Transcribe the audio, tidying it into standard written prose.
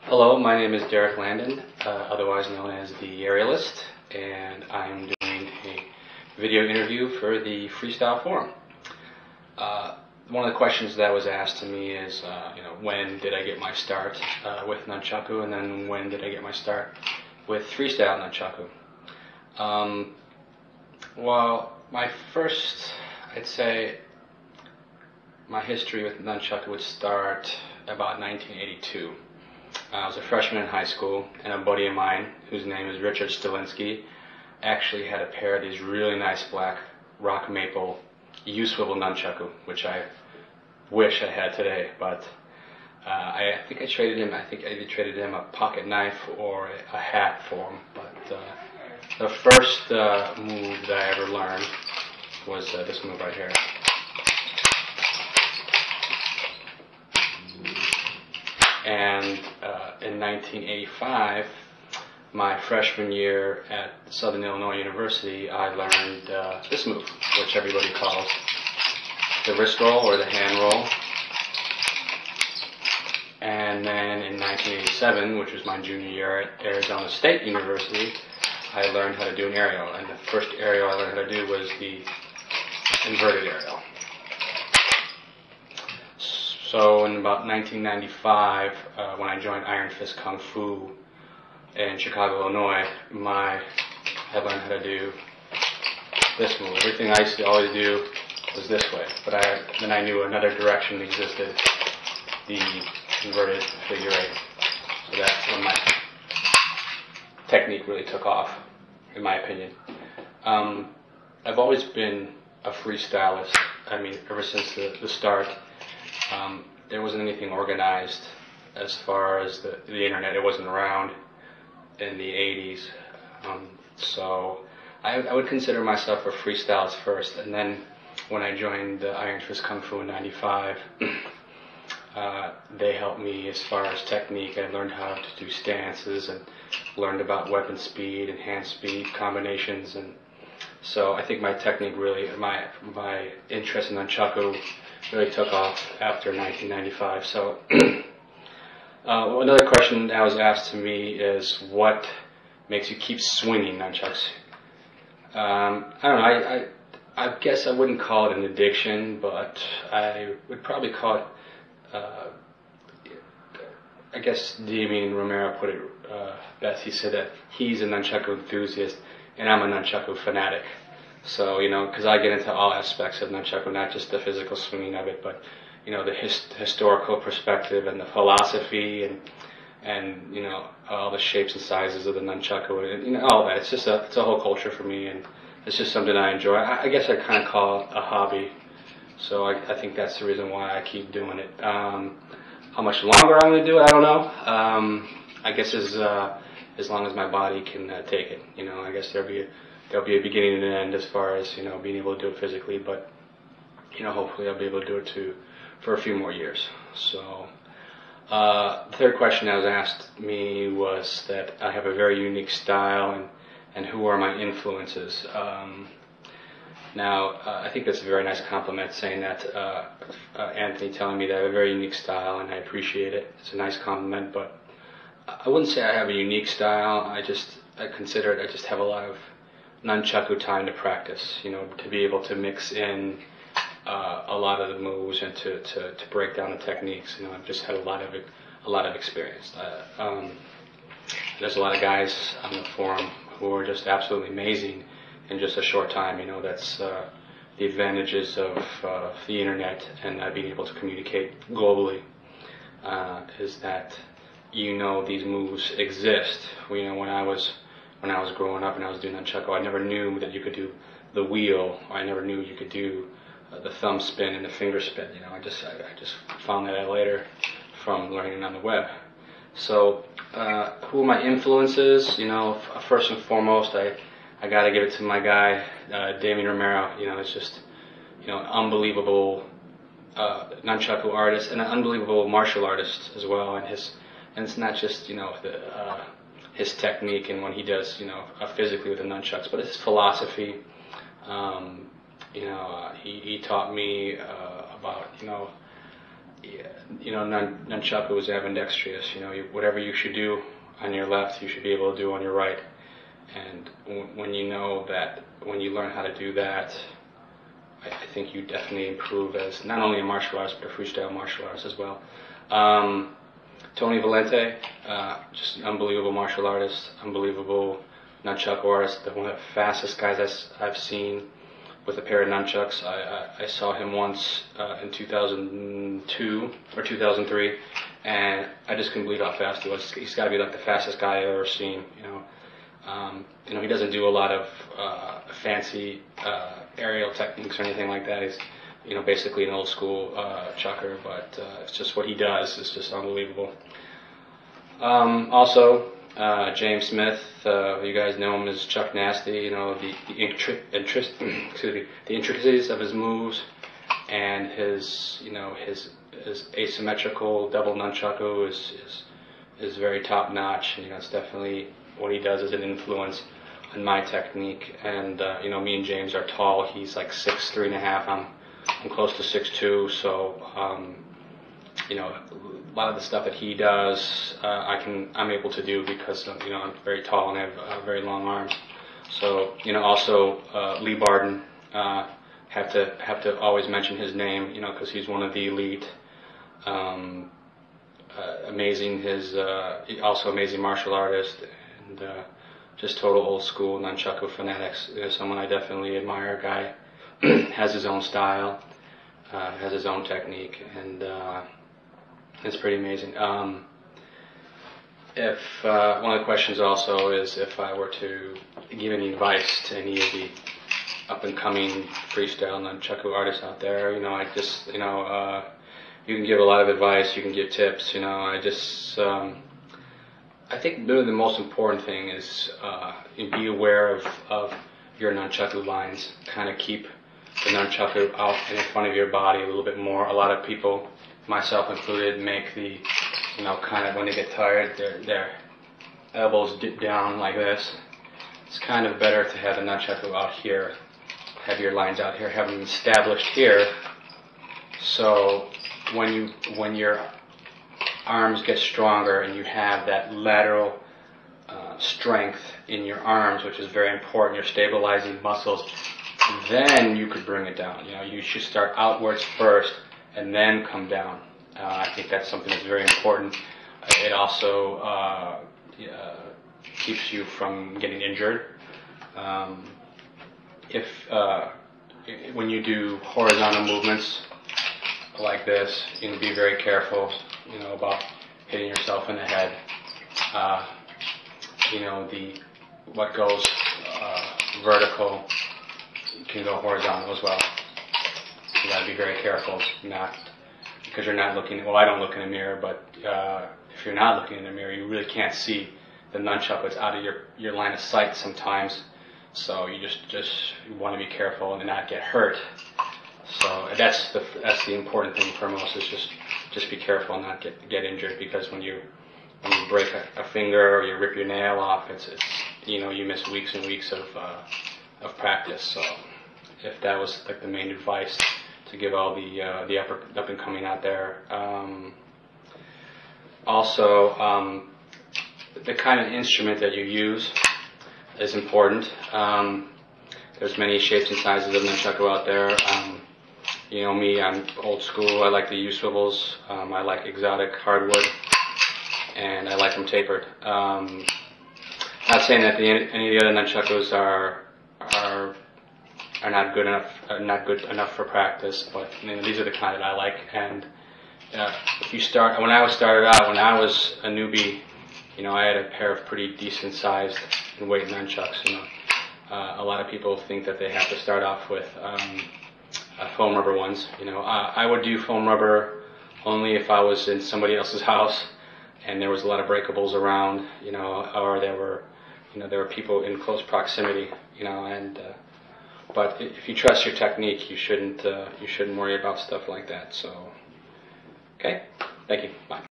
Hello, my name is Derek Landin, otherwise known as the Aerialist, and I'm doing a video interview for the Freestyle Forum. One of the questions that was asked to me is, when did I get my start with Nunchaku, and then when did I get my start with Freestyle Nunchaku? Well, I'd say my history with Nunchaku would start about 1982. I was a freshman in high school, and a buddy of mine, whose name is Richard Stalinsky, actually had a pair of these really nice black rock maple U-swivel nunchaku, which I wish I had today. But I think I either traded him a pocket knife or a hat for him. But the first move that I ever learned was this move right here. And in 1985, my freshman year at Southern Illinois University, I learned this move, which everybody calls the wrist roll or the hand roll. And then in 1987, which was my junior year at Arizona State University, I learned how to do an aerial. And the first aerial I learned how to do was the inverted aerial. So in about 1995, when I joined Iron Fist Kung Fu in Chicago, Illinois, I learned how to do this move. Everything I used to always do was this way, but then I knew another direction existed, the inverted figure eight. So that's when my technique really took off, in my opinion. I've always been a freestylist. I mean, ever since the start. There wasn't anything organized as far as the internet. It wasn't around in the 80s. So I would consider myself a freestylist first. And then when I joined the Iron Fist Kung Fu in 95, they helped me as far as technique. I learned how to do stances and learned about weapon speed and hand speed combinations. And so I think my technique really, my interest in Nunchaku really took off after 1995. So another question that was asked to me is, what makes you keep swinging nunchucks? I don't know, I guess I wouldn't call it an addiction, but I would probably call it, I guess Damien Romero put it best. He said that he's a nunchaku enthusiast and I'm a nunchaku fanatic. So, because I get into all aspects of nunchaku, not just the physical swinging of it, but, the historical perspective and the philosophy and all the shapes and sizes of the nunchaku, and, all that. It's just it's a whole culture for me, and it's just something I enjoy. I guess I kind of call it a hobby. So I think that's the reason why I keep doing it. How much longer I'm going to do it, I don't know. I guess as long as my body can take it. I guess there'll be a beginning and an end as far as being able to do it physically, but hopefully I'll be able to do it for a few more years. So the third question that was asked me was that I have a very unique style, and who are my influences. Now I think that's a very nice compliment, saying that, Anthony telling me that I have a very unique style, and I appreciate it. It's a nice compliment, but I wouldn't say I have a unique style. I just have a lot of nunchaku time to practice, to be able to mix in a lot of the moves and to break down the techniques. I've just had a lot of experience. There's a lot of guys on the forum who are just absolutely amazing in just a short time. That's the advantages of the internet and being able to communicate globally, is that these moves exist. When I was growing up and I was doing nunchaku, I never knew that you could do the wheel, or I never knew you could do the thumb spin and the finger spin. I just found that out later from learning on the web. So who are my influences? First and foremost, I got to give it to my guy, Damien Romero. It's just an unbelievable nunchaku artist and an unbelievable martial artist as well. And it's not just his technique and what he does, physically with the nunchucks, but his philosophy. He taught me about, Nunchaku is ambidextrous. Whatever you should do on your left, you should be able to do on your right. And when you know that, when you learn how to do that, I think you definitely improve as not only a martial artist, but a freestyle martial artist as well. Tony Valente, just an unbelievable martial artist, unbelievable nunchaku artist, one of the fastest guys I've seen with a pair of nunchucks. I saw him once in 2002 or 2003, and I just couldn't believe how fast he was. He's got to be like the fastest guy I've ever seen. He doesn't do a lot of fancy aerial techniques or anything like that. He's basically an old school chucker, but it's just what he does is just unbelievable. Also, James Smith, you guys know him as Chuck Nasty. The intricacies of his moves and his asymmetrical double nunchaku is very top notch. It's definitely what he does is an influence on my technique. And me and James are tall. He's like 6'3.5". I'm close to 6'2", so a lot of the stuff that he does, I'm able to do because I'm very tall and I have very long arms. So also Lee Barden, have to always mention his name, because he's one of the elite. Also amazing martial artist, and just total old school nunchaku fanatics. Someone I definitely admire. A guy has his own style, has his own technique, and it's pretty amazing. If one of the questions also is if I were to give any advice to any of the up-and-coming freestyle nunchaku artists out there, you can give a lot of advice, you can give tips. I think really the most important thing is be aware of your nunchaku lines. Kind of keep the nunchaku out in front of your body a little bit more. A lot of people, myself included, make the, kind of when they get tired, their elbows dip down like this. It's kind of better to have the nunchaku out here, have your lines out here, have them established here. So when your arms get stronger and you have that lateral strength in your arms, which is very important, you're stabilizing muscles, then you could bring it down. You should start outwards first and then come down. I think that's something that's very important. It also keeps you from getting injured. When you do horizontal movements like this, be very careful, about hitting yourself in the head. What goes vertical can go horizontal as well. You got to be very careful, because you're not looking. Well, I don't look in a mirror, but if you're not looking in the mirror, you really can't see the nunchuck. It's out of your line of sight sometimes. So you just want to be careful and not get hurt. So that's the important thing for most, is just be careful and not get injured, because when you break a finger or you rip your nail off, it's you miss weeks and weeks of practice. So if that was like the main advice to give all the up and coming out there. Also, the kind of instrument that you use is important. There's many shapes and sizes of nunchaku out there. Me, I'm old school. I like to use swivels. I like exotic hardwood, and I like them tapered. Not saying that any of the other nunchakus are not good enough for practice, but these are the kind that I like. And when I started out, when I was a newbie, I had a pair of pretty decent sized and weight nunchucks. A lot of people think that they have to start off with foam rubber ones. I would do foam rubber only if I was in somebody else's house and there was a lot of breakables around, or there were people in close proximity, but if you trust your technique, you shouldn't worry about stuff like that. So, okay, thank you, bye.